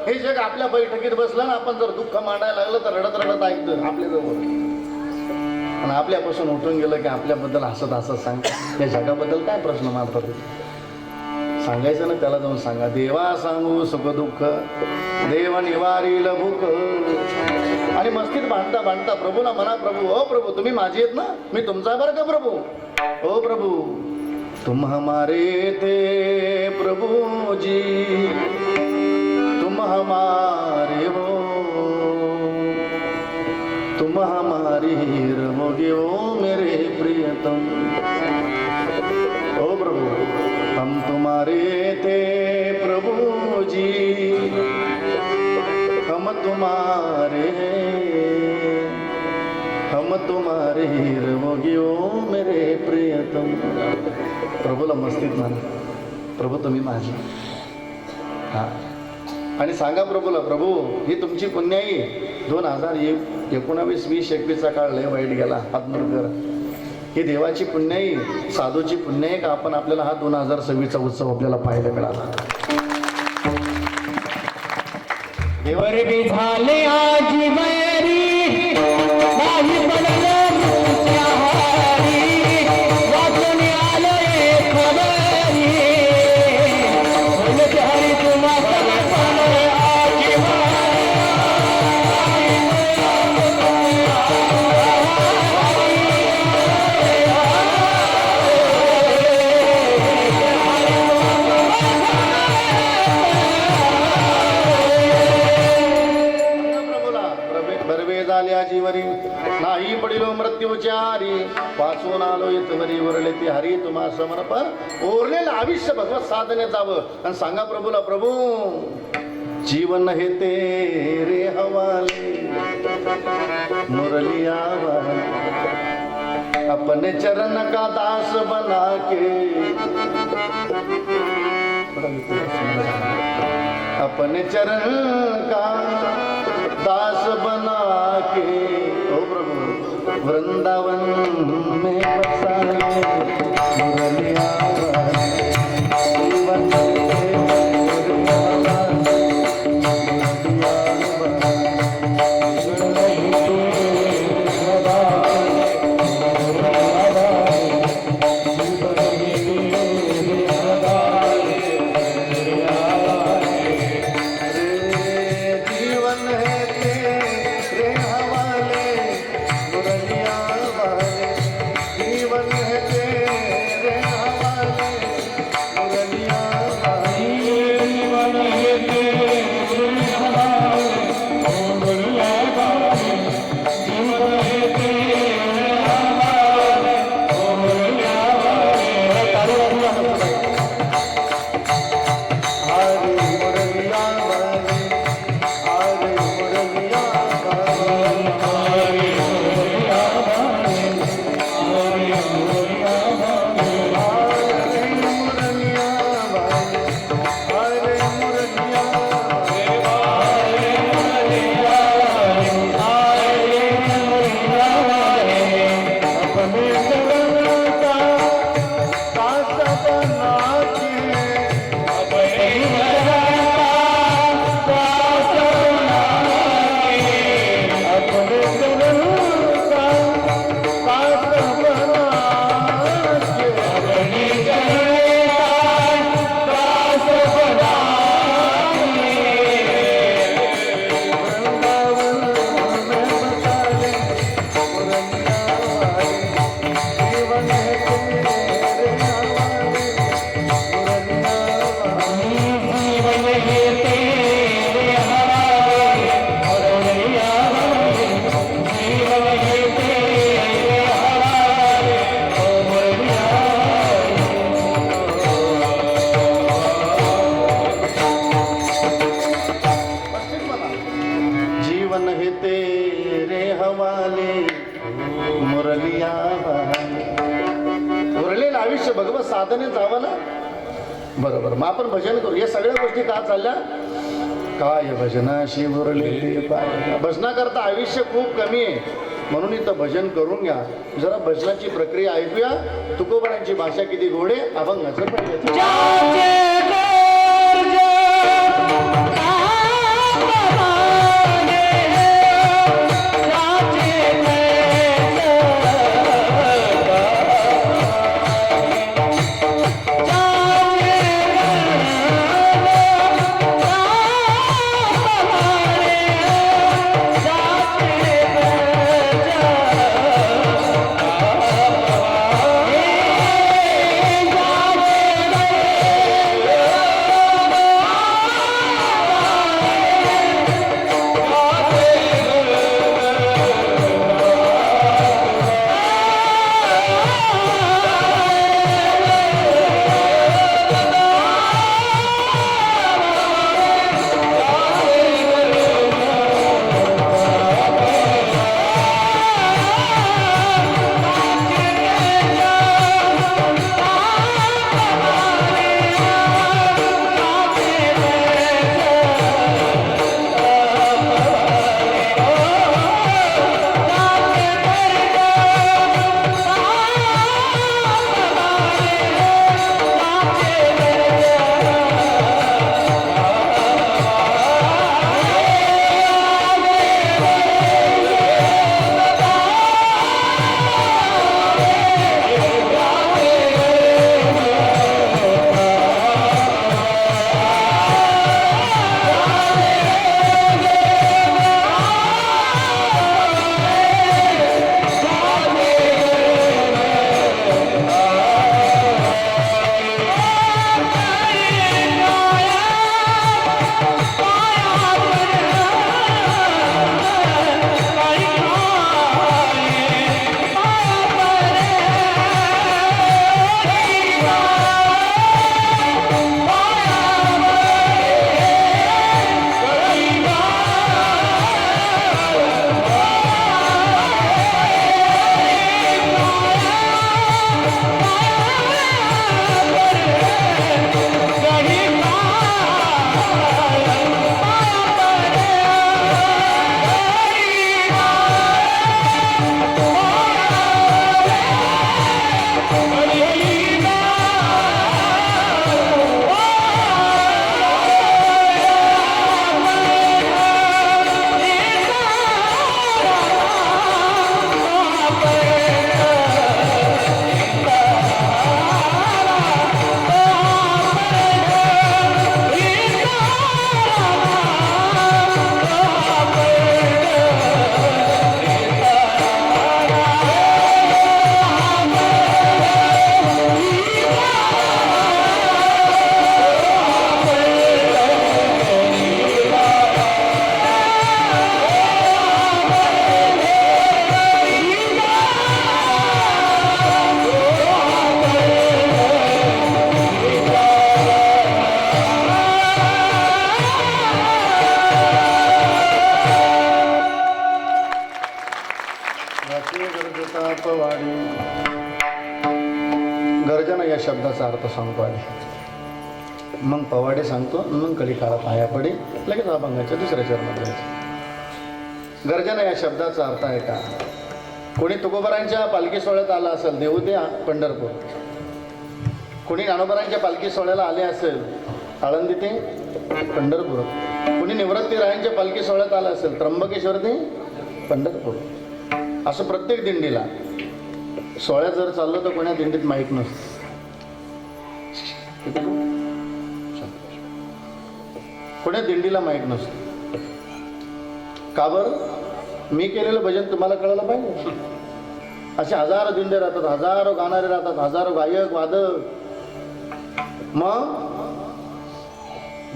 हे जग आपल्या बैठकीत बसलं ना, आपण जर दुःख मांडायला लागलं तर रडत रडत ऐकतं आपल्या जवळ, आणि आपल्यापासून उठून गेलं की आपल्याबद्दल हसत हसत सांगतात. या जगाबद्दल काय प्रश्न मारतात सांगायचं ना, त्याला जाऊन सांगा. देवा सांगू सुख दुःख, देव निवारील भूक. आणि मस्तीत भांडता भांडता प्रभूला म्हणा, प्रभू ओ प्रभू तुम्ही माझी आहेत ना, मी तुमचा बरं का प्रभू. ओ प्रभू तुम हमारे थे प्रभु जी, तुम हमारे हो, तुम हमारी रहोगे ओ मेरे प्रियतम. ओ प्रभु हम तुम्हारे थे प्रभु जी, हम तुम्हारे, हम तुम्हारे ही रमोगी ओ मेरे प्रियतम. प्रभूला मस्तीत म्हणा, प्रभू तुम्ही माझे. हा, आणि सांगा प्रभूला, प्रभू ही तुमची पुण्याई. 2019, 20, 21चा काळ लय वाईट गेला. हातमुरकर ही देवाची पुण्याई, साधूची पुण्याई का आपण आपल्याला हा 2026चा उत्सव आपल्याला पाहायला मिळाला. देवरे झाले आजी मैरी नाही पडलं तुमच्या हारी, वाचून आलं एक खबरी, बोलत हरी तुम्हा समर्पण आजी जीवरी नाही पडिलो मृत्यूच्या हारी, वाचून आलो इथवरी उरले ती हरी तुम्हा समर्पण. उरलेलं आयुष्य भगवत साधने जावं. आणि सांगा प्रभूला, प्रभू जीवन हे तेरे हवाले, मुरलिया अपने चरण का दास बना के, अपने चरण का दास बना के ओ प्रभु वृंदावन में बसाए, मुरलिया उरलेलं आयुष्य भगवत साधने जावं ना. बरोबर, मग आपण भजन करू. या सगळ्या गोष्टी का चालल्या? काय भजनाशी उरलेले पाय. भजनाकरता आयुष्य खूप कमी आहे, म्हणून इथं भजन करून घ्या. जरा भजनाची प्रक्रिया ऐकूया. तुकोबारांची भाषा किती गोड आहे. अभंगाचं पहिले अर्थ सांगतो आधी, मग पवाडे सांगतो, मग कडी काळा पाया पडे, लगेच अभंगाच्या दुसऱ्या चरणात जायचं. गर्जना या शब्दाचा अर्थ आहे का? कोणी तुकोबारांच्या पालखी सोहळ्यात आला असेल देऊ ते पंढरपूर, कोणी ज्ञानोबारांच्या पालखी सोहळ्याला आले असेल आळंदी ते पंढरपूर, कोणी निवृत्तीरायांच्या पालखी सोहळ्यात आलं असेल त्र्यंबकेश्वर ते पंढरपूर. असं प्रत्येक दिंडीला सोहळ्यात जर चाललो तर कोण्या दिंडीत माहीत नसतं. कोण्या दिंडीला माहीत नसतं. का बरं? मी केलेलं भजन तुम्हाला कळलं पाहिजे. असे हजारो दिंडे राहतात, हजारो गाणारे राहतात, हजारो गायक वादक, मग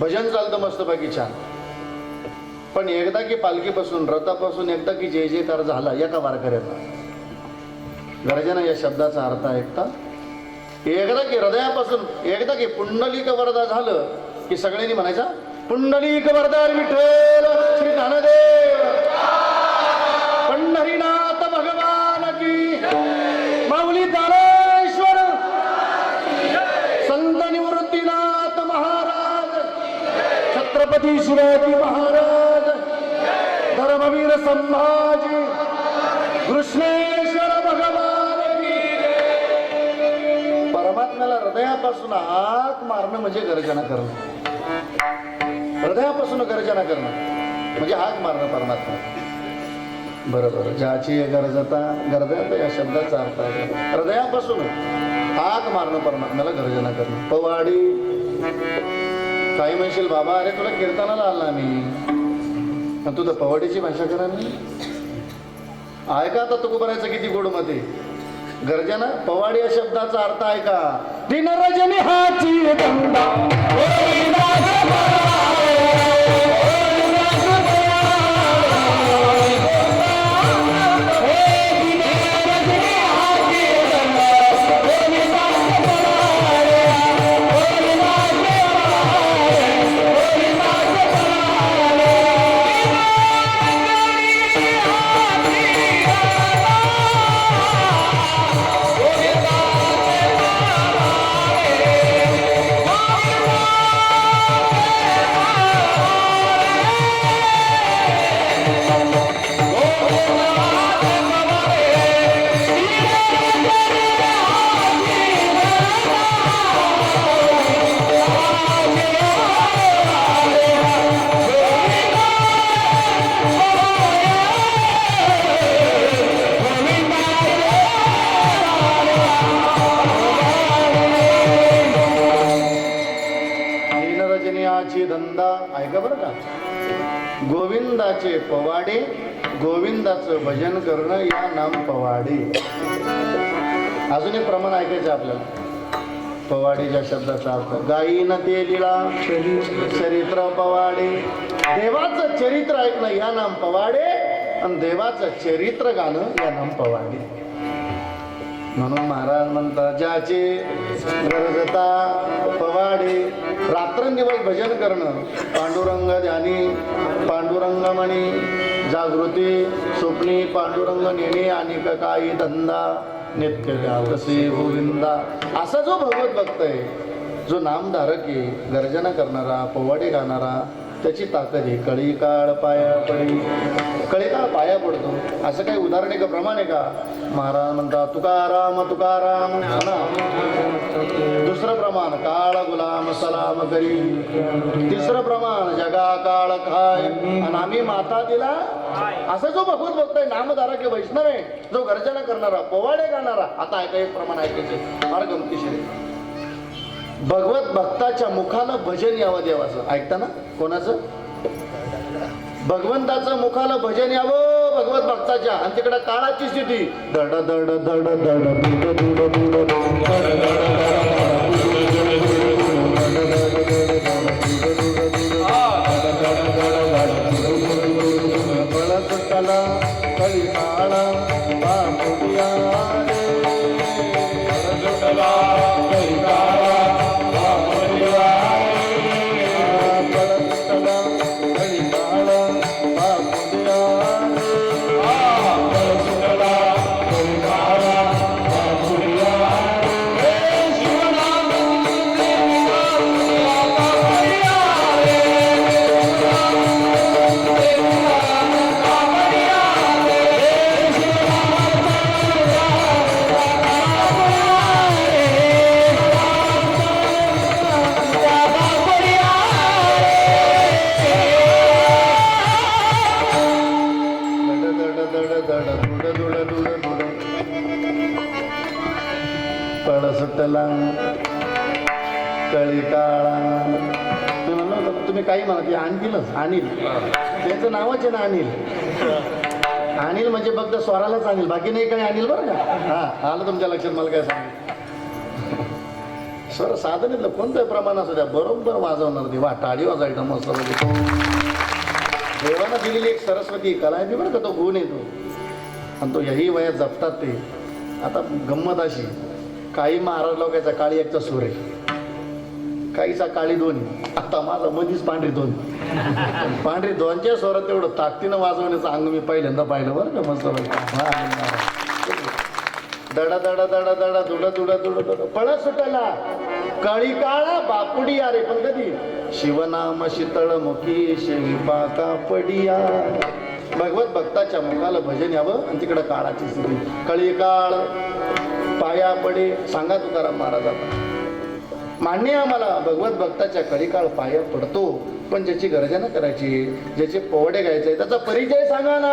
भजन चालतं मस्तपैकी छान. पण एकदा की पालखीपासून रथापासून एकदा की जय जयकार झाला एका वारकऱ्याचा. गर्जना या शब्दाचा अर्थ ऐकता, एकदा की हृदयापासून एकदा की पुंडलिक वरदा झालं की सगळ्यांनी म्हणायचा पुंडलिक वरदा विठ्ठल श्री ज्ञानदेव पंढरीनाथ भगवान की, माऊली तारेश्वर संत निवृत्तीनाथ महाराज, छत्रपती शिवाजी महाराज, धर्मवीर संभाजी, कृष्णेश्वर भगवान की. परमात्म्याला हृदयापासून हाक मारणं म्हणजे गर्जना करणं. हृदयापासून गर्जना करणं म्हणजे हाक मारणं परमात्मा. बरोबर, ज्याची गरजता गरजा या शब्दाचा अर्थ आहे हृदयापासून हाक मारणं परमात्म्याला गर्जना करणं. पवाडी. काही म्हणशील बाबा अरे तुला कीर्तनाला आला मी, तू तर पवाडीची भाषा करा मी. ऐका आता तुकोबारायचं किती गोड मते. गर्जना पवाडी या शब्दाचा अर्थ ऐका. दिन रजनी हाची दंडा धंदा ऐका बरं का. गोविंदाचे पवाडे, गोविंदाचं भजन करणं या नाम पवाडे. अजून एक प्रमाण ऐकायचं आपल्याला. पवाडीच्या शब्दाचा अर्थ गायीन ते लीळा चरित्र पवाडे. देवाचं चरित्र ऐकणं या नाम पवाडे आणि देवाचं चरित्र गाणं या नाम पवाडे. म्हणून महाराज म्हणतात ज्याचे गरजता पवाडे. रात्रंदिवस भजन करणं, पांडुरंग ध्यानी, पांडुरंग म्हणी, जागृती स्वप्नी पांडुरंग नेणे आणि काही धंदा नित्य कसे गोविंदा. असा जो भगवत भक्त आहे, जो नामधारक आहे, गर्जना करणारा, पोवाडे गाणारा, त्याची ताकद आहे. कळी काळ पाया पडी. कळी काळ पाया पडतो असं काही उदाहरण आहे का, प्रमाण आहे का? महाराज म्हणतात तुकाराम तुकाराम. दुसरं प्रमाण काळ गुलाम सलाम करी. तिसरं प्रमाण जगा काळ खाय आणि आम्ही माता दिला. असा जो भगवत भक्त आहे, नामधारक आहे, वैष्णव आहे, जो गर्जना करणारा, पोवाडे गाणारा. आता ऐका एक प्रमाण ऐकायचं फार गमतीशीर आहे. भगवत भक्ताच्या मुखाला भजन यावं देवाचं. ऐकता ना? कोणाचं? भगवंताचं मुखाला भजन यावं भगवत भक्ताच्या. आणि तिकडे काळाची स्थिती दड दड दड दड कळी काळा कळी काळा. मी म्हणलं होतं तुम्ही काही म्हणा ते आणतीलच, अनिल त्यांचं नावच आहे ना अनिल. अनिल म्हणजे फक्त स्वरालाच अनिल, बाकी नाही काही अनिल बरं का. हा आलं तुमच्या लक्षात. मला काय सांगितलं सर साधनेतलं कोणतं प्रमाण असू द्या बरोबर वाजवणार ते. वा टाळी वाजायचं मस्त. देवानं दिलेली एक सरस्वती कला आहे ती बरं का, तो गुण येतो आणि तो याही वयात जपतात ते. आता गंमत अशी, काही महाराज लोकांचा काळी एकचा सूर आहे, काहीचा काळी दोन. आता माझा मधीच पांढरी दोन. पांढरी दोनच्या स्वरात तेवढं ताकदीनं वाजवण्याचं अंग मी पहिल्यांदा पाहिलं बरं का. मस्त दडा दडा दडा दडा दुडा दुडा दुडा दुडा पळ सुटायला काळी काळा बापुडी अरे. पण कधी शिवनाम शीतळ मुखी शेविपाका पडिया. भगवत भक्ताच्या मुखाला भजन यावं आणि तिकडं काळाची स्थिती. कळी काळ पाया पडे. सांगा तुकाराम महाराज. आता मान्य आम्हाला भगवत भक्ताच्या कळी काळ पाया पडतो, पण ज्याची गर्जना करायची, ज्याचे पोवडे गायचे त्याचा परिचय सांगा ना.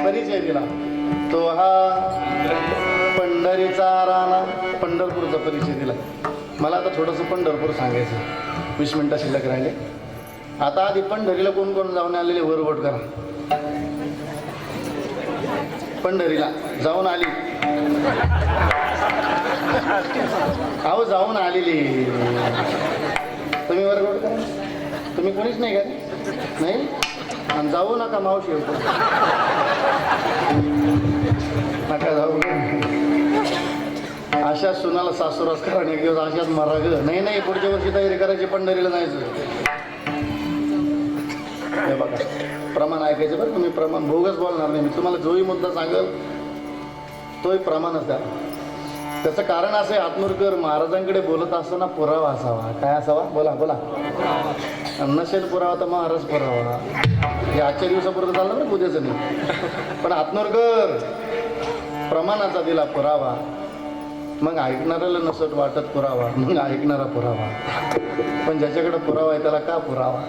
परिचय दिला तो हा पंढरीचा राणा. पंढरपूरचा परिचय दिला. मला आता थोडंसं पंढरपूर सांगायचं. 20 मिनिटं शिल्लक राहिले. आता आधी पंढरीला कोण कोण जाऊन आलेले वरवट करा. पंढरीला जाऊन आली. अहो जाऊन आलेली तुम्ही वरवट करा. तुम्ही कोणीच नाही का? नाही. आणि जाऊ नका मावशी नका जाऊ. अशा सुनाला सासूरस करा एक दिवस अशाच मरा ग. नाही पुढच्या वर्षी तयारी करायची पंढरीला जायचं. हे बघा प्रमाण ऐकायचं बरं. तुम्ही प्रमाण भोगच बोलणार नाही. मी तुम्हाला जोही मुद्दा सांगेल तोही प्रमाणच द्या. त्याचं कारण असं आहे, आत्मूरकर महाराजांकडे बोलत असताना पुरावा असावा. काय असावा? बोला बोला. नसेल पुरावा तर महाराज पुरावा. हे आजच्या दिवसापर्यंत चाललं ना, उद्याचं नाही. पण आत्मूरकर प्रमाणाचा दिला पुरावा. मग ऐकणाऱ्याला नसत वाटत पुरावा, मग ऐकणारा पुरावा. पण ज्याच्याकडे पुरावा आहे त्याला का पुरावा?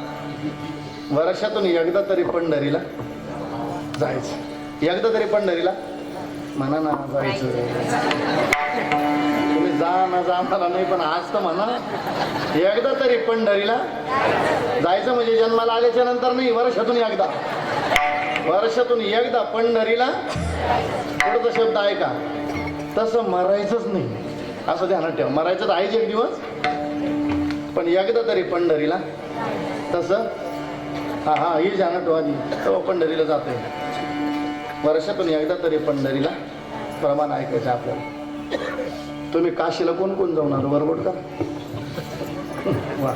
वर्षातून एकदा तरी पंढरीला जायचं. एकदा तरी पंढरीला म्हणा ना जायचं. तुम्ही जा ना जा मला नाही, पण आज तर म्हणा एकदा तरी पंढरीला जायचं. म्हणजे जन्माला आल्याच्या नंतर नाही, वर्षातून एकदा. वर्षातून एकदा पंढरीला. पुढचा शब्द आहे का? तसं मरायचंच नाही, असं ध्यानात ठेवा. मरायचं आहेच एक दिवस, पण एकदा तरी पंढरीला. तसं हा ही ध्यानात ठेवा आधी, तेव्हा पंढरीला जातोय. वर्षातून एकदा तरी पंढरीला प्रमाण ऐकायचं आपल्याला. तुम्ही काशीला कोण कोण जाऊन आलो बरोबर का? वा.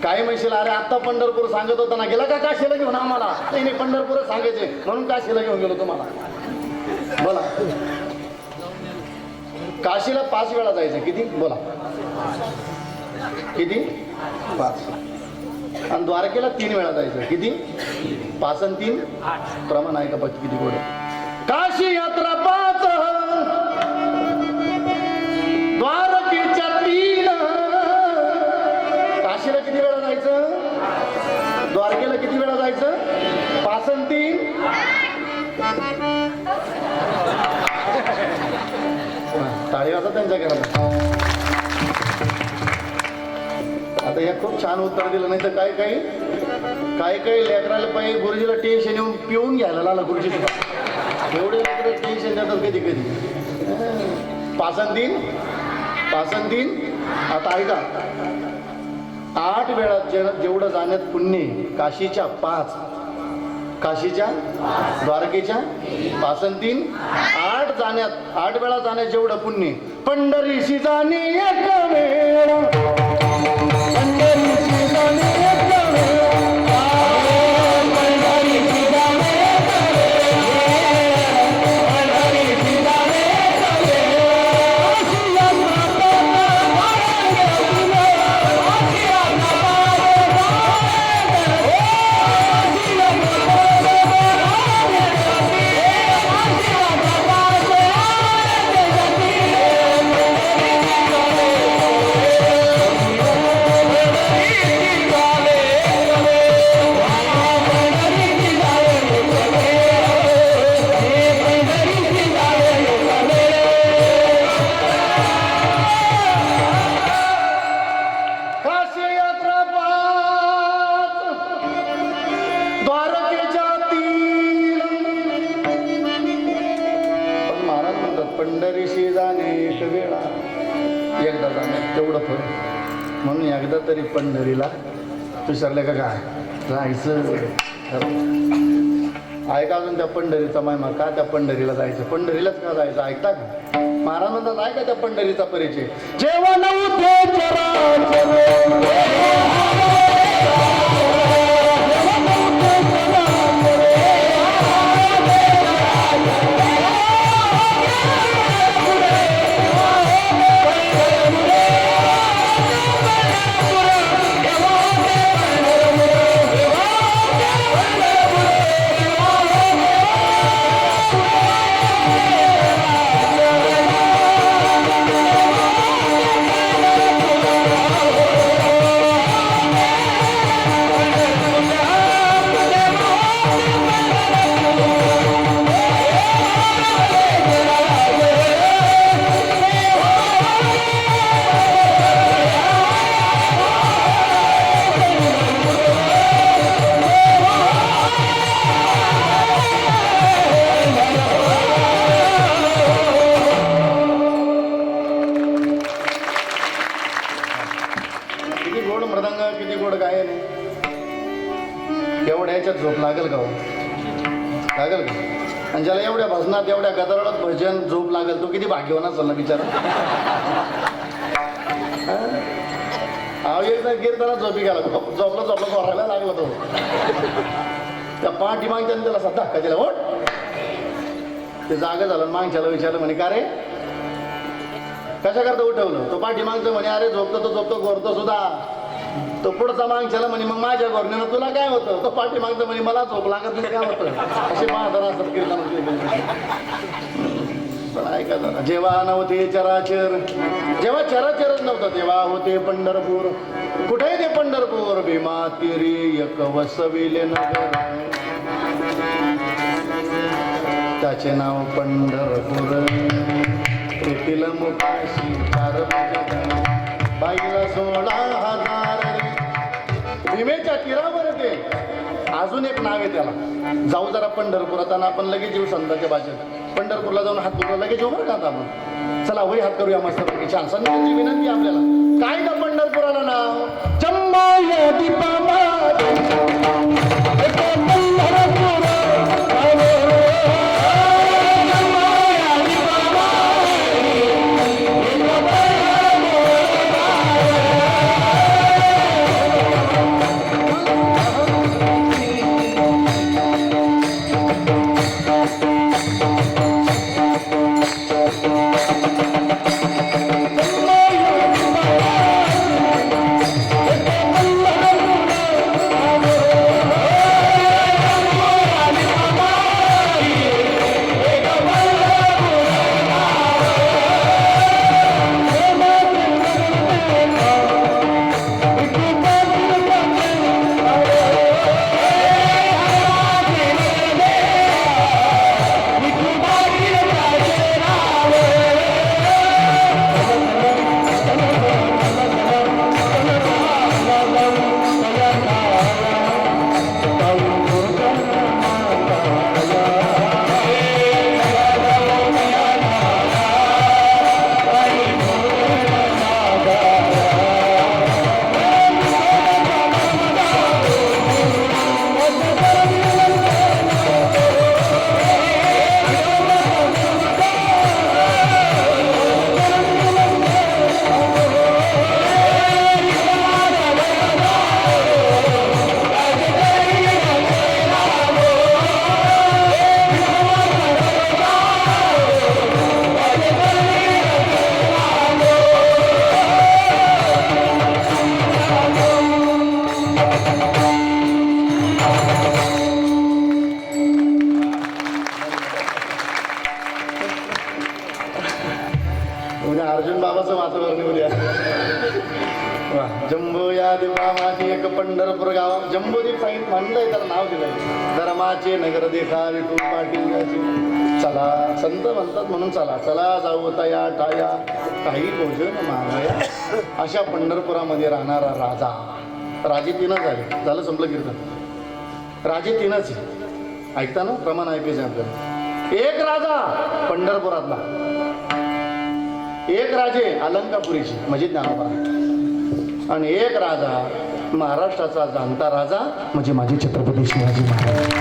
काय म्हणशील, अरे आत्ता पंढरपूर सांगत होता ना, गेला का काशीला घेऊन आम्हाला? नाही पंढरपूरच सांगायचे म्हणून काशीला घेऊन गेलो तुम्हाला. बोला, काशीला 5 वेळा जायचं. किती बोला? किती? 5. आणि द्वारकेला 3 वेळा जायचं. किती? 5 आणि 3 प्रमाण आहे का? बघ किती गोड. काशी यात्रा 5, द्वारकेच्या 3. काशीला किती वेळा जायचं? द्वारकेला किती वेळा जायचं? 5 आणि 3. टाळी वाजवा त्यांच्या घरात. आता या खूप छान उत्तर दिलं. नाही तर काही लेकराला पाहिजे गुरुजीला टेन्शन येऊन पिऊन घ्यायला लागला गुरुजी. एवढे लेकर टेन्शन देतात कधी कधी. 5 आणि 3. आता ऐका, 8 वेळा जेवढं जाण्यात पुण्य, काशीच्या 5, काशीच्या द्वारकेच्या 5 आणि 3, 8 वेळा जाण्यात जेवढं पुण्य. पंढरीशी जाणे एक वेळा, पंढरीशी जाणे एक वेळा, पंढरीशी जाणे एक वेळा, पंढरीशी जाणे एक पंढरीशी जाणे एक वेळा, एकदा जाणे तेवढं फरक. म्हणून एकदा तरी पंढरीला विसरले का काय जायचं. ऐका अजून त्या पंढरीचा महिमा. का त्या पंढरीला जायचं? पंढरीलाच का जायचं? ऐकता का? महाराज म्हणतात ऐका त्या पंढरीचा परिचय. जेव्हा नव्हते झोप लागेल का? लागेल का? आणि ज्याला एवढ्या भजनात एवढ्या गदारोळात भजन झोप लागेल तो किती भाग्यवान असेल ना बिचारा. एकदा कीर्तना झोपी गेला, झोपला बोलायला लागला तो. त्या पाठी मागच्या त्याला असा धक्का दिला. ओट ते जागा झालं. मागच्याला विचारलं म्हणे का रे कशा करता उठवलं? तो पाठी मागचं म्हणे अरे झोपतो गोरतो सुद्धा. तो पुढचा मागच्याला म्हणे मग माझ्या गोरण्यानं तुला काय होतं? तो पाठी मागचं म्हणे मला झोप लागत नाही काय होतं? असे महाराज असतात कीर्तन. पण ऐका जरा, जेव्हा नव्हते चराचर, जेव्हा चराचरच नव्हतं तेव्हा होते पंढरपूर. कुठे ते पंढरपूर? भीमा तीरी एक वसविले नगर, त्याचे नाव पंढरपूर. तेथील मुखाशी 4 बाईला 16,000. भीमेच्या तीरावर ते अजून एक नाव आहे त्याला. जाऊ जरा पंढरपुरात आणि आपण लगेच येऊ संतांच्या भाषेत. पंढरपूरला जाऊन हात धुतला लगेच उभं का आता आपण चला वही हात करूया मस्तपैकी छान संतांची विनंती आपल्याला काय का पंढरपुराला नाव चंबाया दीपामा उद्या अर्जुन बाबाचं वातावरण उद्या वा जम्बो या दिपामाची एक पंढरपूर गाव जम्बोदीप सांगितलं म्हणलंय त्याला नाव दिलंय धर्माचे नगर देखा विठू पाटील याची चला संत म्हणतात म्हणून चला चला जाऊ तया टाया काही भोजन मागाया अशा पंढरपुरामध्ये राहणारा राजा राजे तीनच आहे झालं संपलं कीर्तन राजे तीनच आहे ऐकता ना प्रमाण ऐकायचं आपल्याला एक राजा पंढरपुरातला एक राजे अलंकापुरीची म्हणजे ज्ञानोबा आणि एक राजा महाराष्ट्राचा जाणता राजा म्हणजे माझे छत्रपती शिवाजी महाराज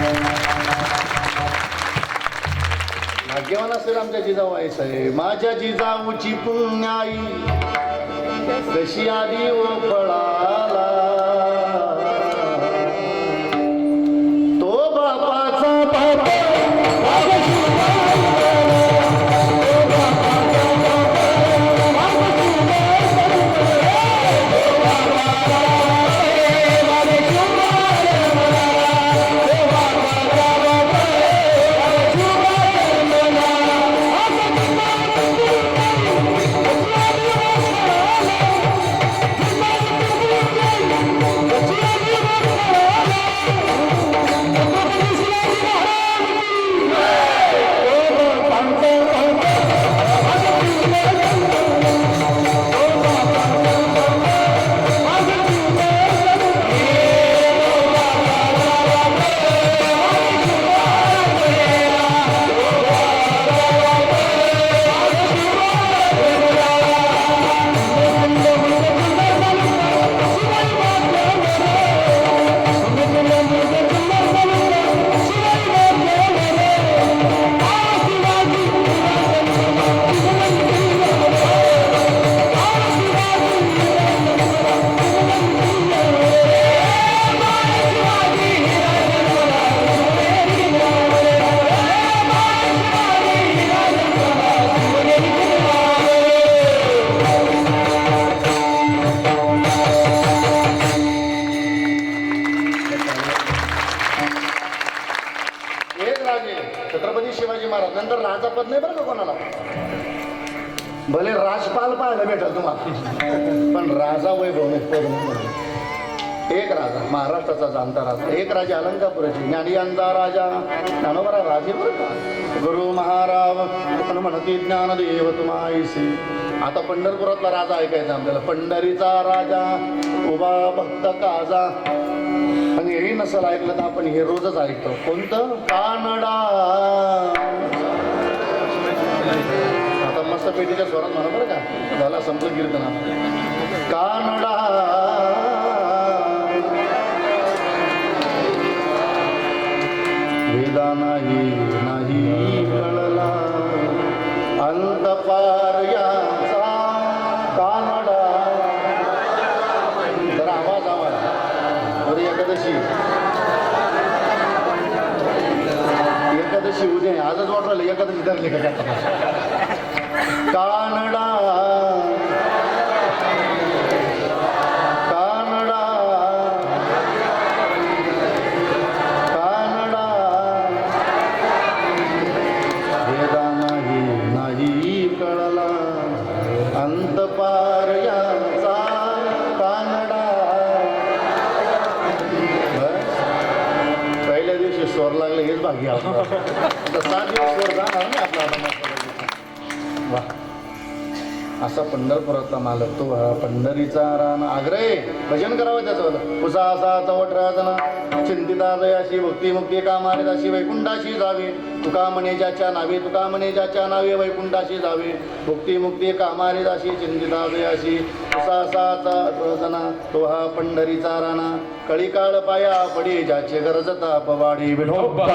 भाग्यवान असेल आमच्या जिजाऊ साहेब माझ्या जिजाऊची पुण्याई कशी आधी ओ फळाला तो बापाचा बापा छत्रपती शिवाजी महाराज नंतर राजापद नाही बरं का कोणाला भले राजपाल पाहायला भेटेल तुम्हाला पण राजा वैभव नाही एक राजा महाराष्ट्राचा जाणता राजा एक राजा अलंकापुराची ज्ञानियांचा राजा ज्ञानोबा राजे बरं का गुरु महाराज पण म्हणते ज्ञानदेव तुमाईसी आता पंढरपुरातला राजा ऐकायचा आपल्याला पंढरीचा राजा उभा भक्त काजा आणि हेही नसेल ऐकलं तर आपण हे रोजच ऐकतो कोणतं कानडा रसपेटीच्या स्वरात म्हणा बरं का. झाला संपलं कीर्तना. कानडा वेदा नाही कळला अंत पार याचा कानडा. जरा आवाज बरं. एकादशी उद्या आजच वाटलं एकादशी धरली का कानडा कानडा कानडा वेदा नाही कळला अंत पार याचा कानडा. पहिल्या दिवशी स्वर लागले हेच भागी आपला. 7 दिवस स्वर जाणार ना आपला. वा असा पंढरपुरातला मालक तो पंढरीचा रान आग्रहे भजन करावं त्याचं. उसा असा चवटराजना चिंतिता जयाशी भक्ती मुक्ती कामारिदाशी वैकुंठाशी जावे. तुका म्हणे ज्याच्या नावे तुका म्हणे ज्याच्या नावे वैकुंठाशी जावे. भक्ती मुक्ती कामारिदाशी चिंतिता जयाशी उसा असा जना तो हा पंढरीचा राणा. कळीकाळ पाया पडी ज्याचे गरजता पवाडी विठोबा.